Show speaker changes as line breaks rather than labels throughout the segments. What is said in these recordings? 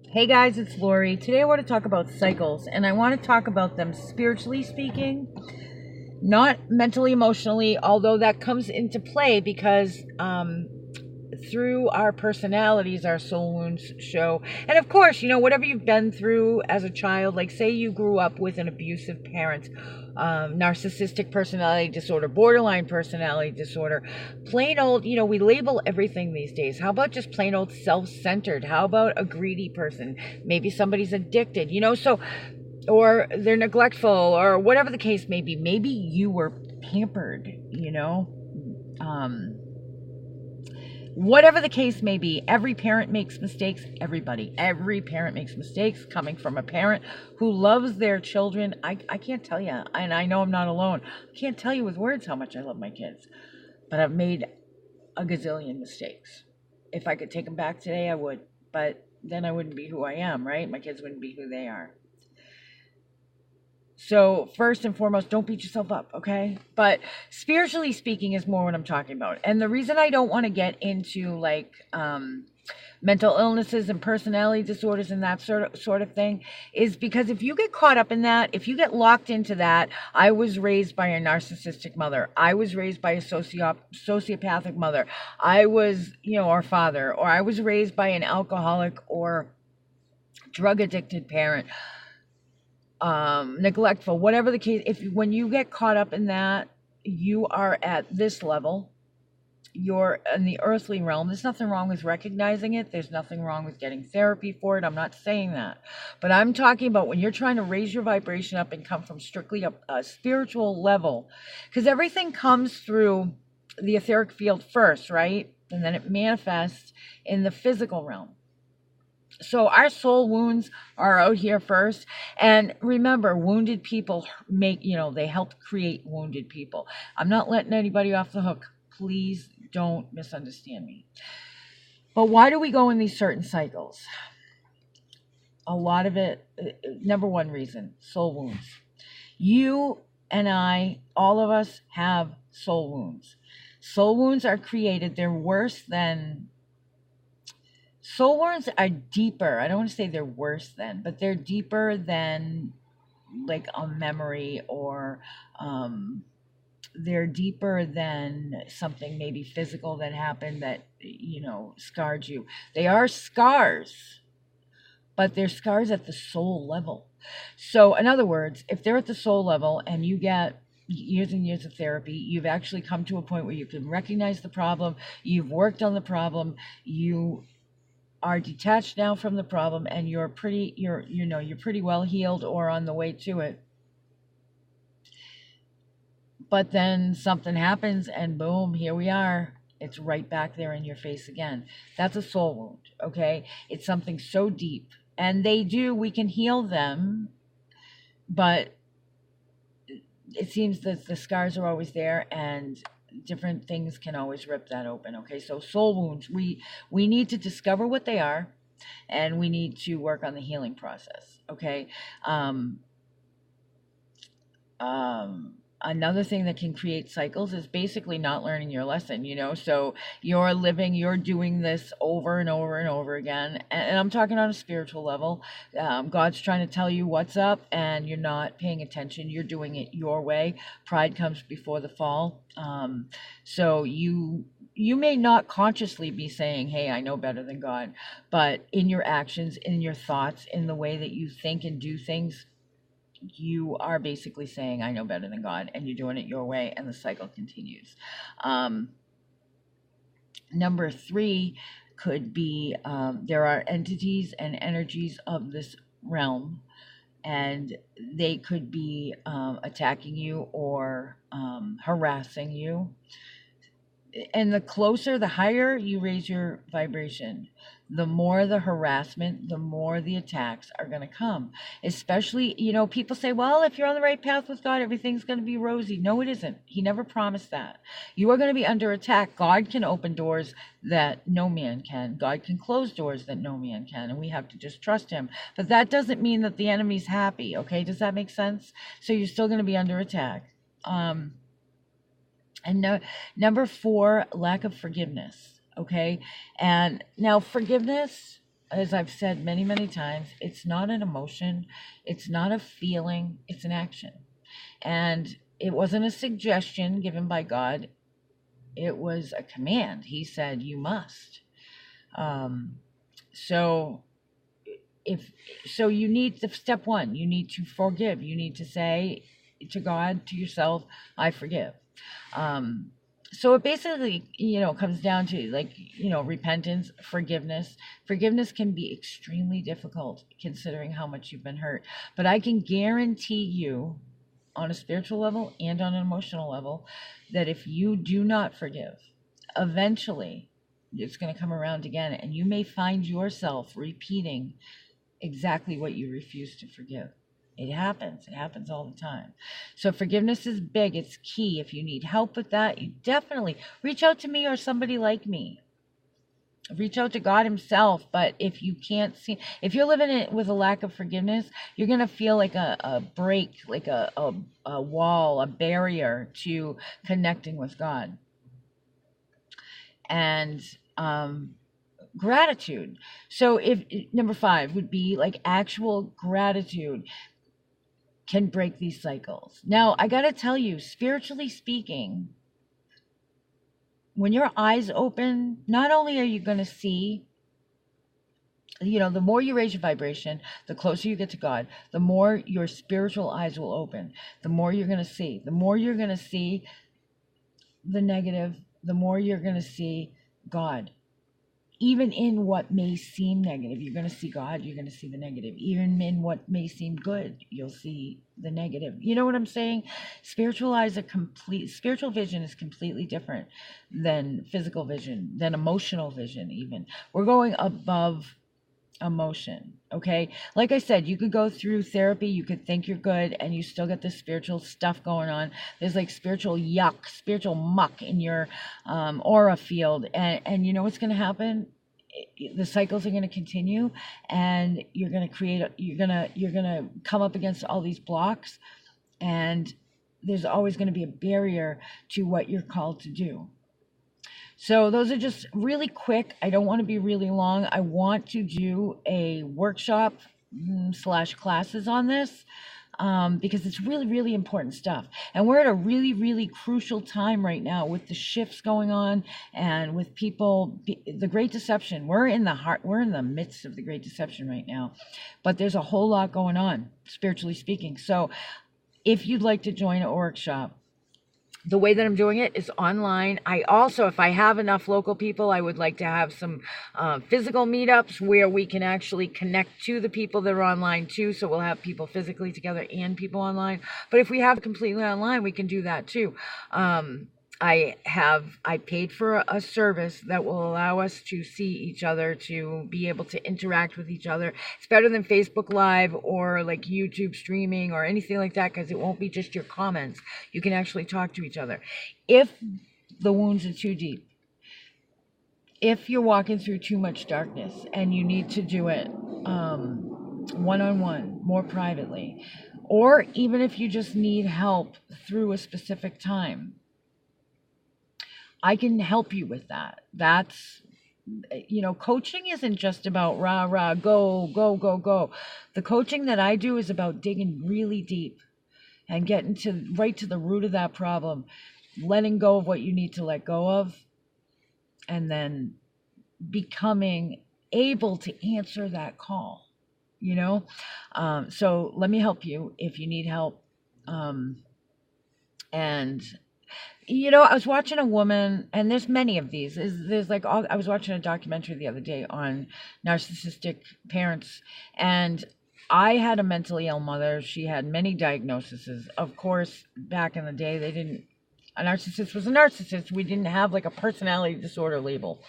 Hey guys, it's Lori. Today I want to talk about cycles, and I want to talk about them spiritually speaking, not mentally, emotionally, although that comes into play because through our personalities, our soul wounds show. And of course, whatever you've been through as a child, like say you grew up with an abusive parent, narcissistic personality disorder, borderline personality disorder, plain old, we label everything these days. How about just plain old self centered? How about a greedy person? Maybe somebody's addicted, so, or they're neglectful, or whatever the case may be. Maybe you were pampered, Um, whatever the case may be, every parent makes mistakes. Every parent makes mistakes. Coming from a parent who loves their children, I can't tell you, and I know I'm not alone. I can't tell you with words how much I love my kids, but I've made a gazillion mistakes. If I could take them back today, I would, but then I wouldn't be who I am, right? My kids wouldn't be who they are. So first and foremost, don't beat yourself up, okay? But spiritually speaking is more what I'm talking about. And the reason I don't want to get into like mental illnesses and personality disorders and that sort of thing is because if you get caught up in that, if you get locked into that, I was raised by a narcissistic mother. I was raised by a sociopathic mother. I was, or father, or I was raised by an alcoholic or drug addicted parent, neglectful, whatever the case. If when you get caught up in that, you are at this level, you're in the earthly realm. There's nothing wrong with recognizing it. There's nothing wrong with getting therapy for it. I'm not saying that, but I'm talking about when you're trying to raise your vibration up and come from strictly a spiritual level, because everything comes through the etheric field first, right? And then it manifests in the physical realm. So our soul wounds are out here first. And remember, wounded people they help create wounded people. I'm not letting anybody off the hook. Please don't misunderstand me. But why do we go in these certain cycles? A lot of it, number one reason, soul wounds. You and I, all of us have soul wounds. Soul wounds are created, they're worse than soul wounds are deeper. I don't want to say they're worse than, but they're deeper than like a memory, or they're deeper than something maybe physical that happened that, scarred you. They are scars, but they're scars at the soul level. So, in other words, if they're at the soul level and you get years and years of therapy, you've actually come to a point where you can recognize the problem, you've worked on the problem, you are detached now from the problem, and you're pretty well healed or on the way to it. But then something happens and boom, here we are. It's right back there in your face again. That's a soul wound, okay? It's something so deep. And we can heal them, but it seems that the scars are always there, and different things can always rip that open. Okay, so soul wounds, we need to discover what they are, and we need to work on the healing process. Okay. Another thing that can create cycles is basically not learning your lesson, so you're doing this over and over and over again, and I'm talking on a spiritual level. God's trying to tell you what's up, and you're not paying attention. You're doing it your way. Pride comes before the fall. So you may not consciously be saying, hey, I know better than God, but in your actions, in your thoughts, in the way that you think and do things, you are basically saying, I know better than God, and you're doing it your way, and the cycle continues. Number three could be, there are entities and energies of this realm, and they could be attacking you or harassing you. And the closer, the higher you raise your vibration, the more the harassment, the more the attacks are going to come. Especially, people say, well, if you're on the right path with God, everything's going to be rosy. No, it isn't. He never promised that. You are going to be under attack. God can open doors that no man can. God can close doors that no man can. And we have to just trust him. But that doesn't mean that the enemy's happy. Okay. Does that make sense? So you're still going to be under attack. And number four, lack of forgiveness. Okay. And now forgiveness, as I've said many, many times, it's not an emotion, it's not a feeling, it's an action. And it wasn't a suggestion given by God, it was a command. He said, you must. Um, so if so you need the step one, you need to forgive. You need to say to God, to yourself, I forgive. Um, so it basically, comes down to like, repentance, forgiveness. Forgiveness can be extremely difficult considering how much you've been hurt. But I can guarantee you, on a spiritual level and on an emotional level, that if you do not forgive, eventually it's going to come around again, and you may find yourself repeating exactly what you refuse to forgive. It happens all the time. So forgiveness is big, it's key. If you need help with that, you definitely reach out to me or somebody like me. Reach out to God himself. But if you can't see, if you're living it with a lack of forgiveness, you're going to feel like a break, like a wall, a barrier to connecting with God. And gratitude. So if number 5 would be like actual gratitude can break these cycles. Now, I got to tell you, spiritually speaking, when your eyes open, not only are you going to see, the more you raise your vibration, the closer you get to God, the more your spiritual eyes will open, the more you're going to see. The more you're going to see the negative, the more you're going to see God. Even in what may seem negative, you're going to see God, you're going to see the negative. Even in what may seem good, you'll see the negative. You know what I'm saying? Spiritual vision is completely different than physical vision, than emotional vision even. We're going above emotion, okay? Like I said, you could go through therapy, you could think you're good, and you still get this spiritual stuff going on. There's like spiritual yuck, spiritual muck in your aura field, and you know what's going to happen? The cycles are going to continue, and you're going to come up against all these blocks, and there's always going to be a barrier to what you're called to do. So those are just really quick. I don't want to be really long. I want to do a workshop / classes on this because it's really, really important stuff. And we're at a really, really crucial time right now with the shifts going on and with people, the Great Deception. We're in the midst of the Great Deception right now, but there's a whole lot going on, spiritually speaking. So if you'd like to join a workshop, the way that I'm doing it is online. I also, if I have enough local people, I would like to have some physical meetups where we can actually connect to the people that are online too. So we'll have people physically together and people online. But if we have completely online, we can do that too. I paid for a service that will allow us to see each other, to be able to interact with each other. It's better than Facebook Live or like YouTube streaming or anything like that, because it won't be just your comments. You can actually talk to each other. If the wounds are too deep, if you're walking through too much darkness and you need to do it one-on-one, more privately, or even if you just need help through a specific time, I can help you with that. That's, coaching isn't just about rah, rah, go, go, go, go. The coaching that I do is about digging really deep and getting right to the root of that problem, letting go of what you need to let go of, and then becoming able to answer that call, So let me help you if you need help. And I was watching a woman, and there's many of these. I was watching a documentary the other day on narcissistic parents, and I had a mentally ill mother. She had many diagnoses. Of course, back in the day, a narcissist was a narcissist. We didn't have like a personality disorder label.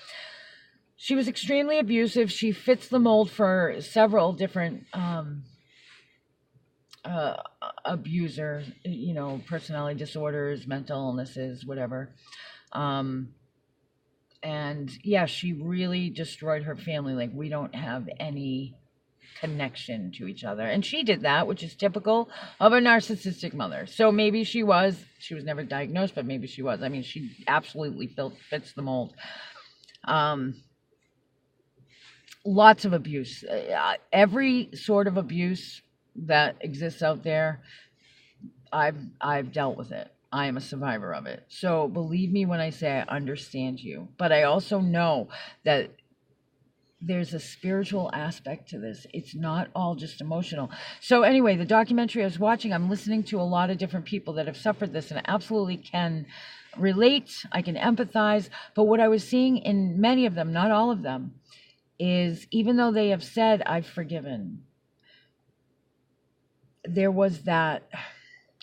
She was extremely abusive. She fits the mold for several different abuser, personality disorders, mental illnesses, whatever. And yeah, she really destroyed her family. Like, we don't have any connection to each other. And she did that, which is typical of a narcissistic mother. So maybe she was never diagnosed, but maybe she was. I mean, she absolutely fits the mold. lots of abuse. Every sort of abuse that exists out there, I've dealt with it. I am a survivor of it. So believe me when I say I understand you. But I also know that there's a spiritual aspect to this. It's not all just emotional. So anyway, the documentary I was watching, I'm listening to a lot of different people that have suffered this, and I absolutely can relate. I can empathize. But what I was seeing in many of them, not all of them, is even though they have said, I've forgiven, there was that,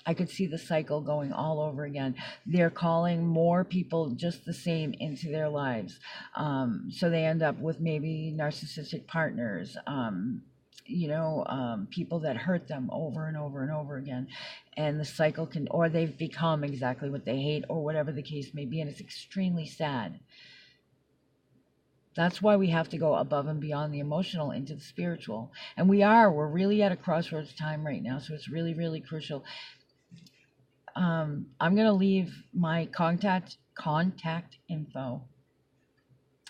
I could see the cycle going all over again. They're calling more people just the same into their lives. So they end up with maybe narcissistic partners, people that hurt them over and over and over again. And the cycle can, or they've become exactly what they hate, or whatever the case may be. And it's extremely sad. That's why we have to go above and beyond the emotional into the spiritual. And we're really at a crossroads time right now. So it's really, really crucial. I'm going to leave my contact info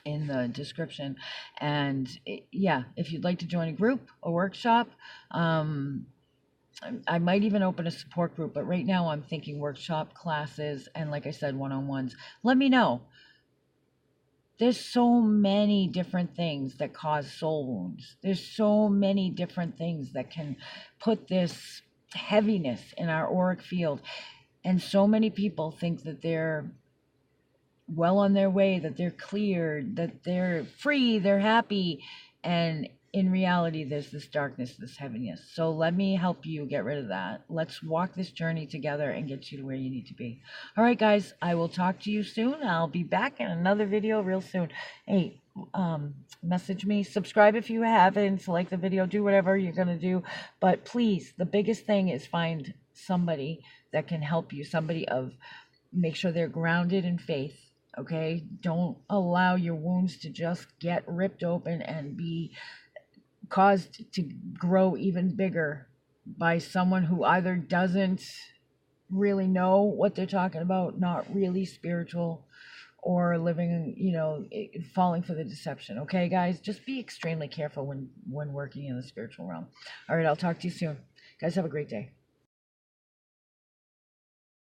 in the description. And yeah, if you'd like to join a group, a workshop, I might even open a support group, but right now I'm thinking workshop classes and, like I said, one-on-ones. Let me know. There's so many different things that cause soul wounds. There's so many different things that can put this heaviness in our auric field. And so many people think that they're well on their way, that they're cleared, that they're free, they're happy. And in reality, there's this darkness, this heaviness. So let me help you get rid of that. Let's walk this journey together and get you to where you need to be. All right, guys, I will talk to you soon. I'll be back in another video real soon. Hey, message me, subscribe if you haven't, like the video, do whatever you're going to do. But please, the biggest thing is find somebody that can help you, make sure they're grounded in faith. Okay, don't allow your wounds to just get ripped open and be caused to grow even bigger by someone who either doesn't really know what they're talking about, not really spiritual, or living, falling for the deception. Okay, guys, just be extremely careful when working in the spiritual realm. All right, I'll talk to you soon. Guys, have a great day.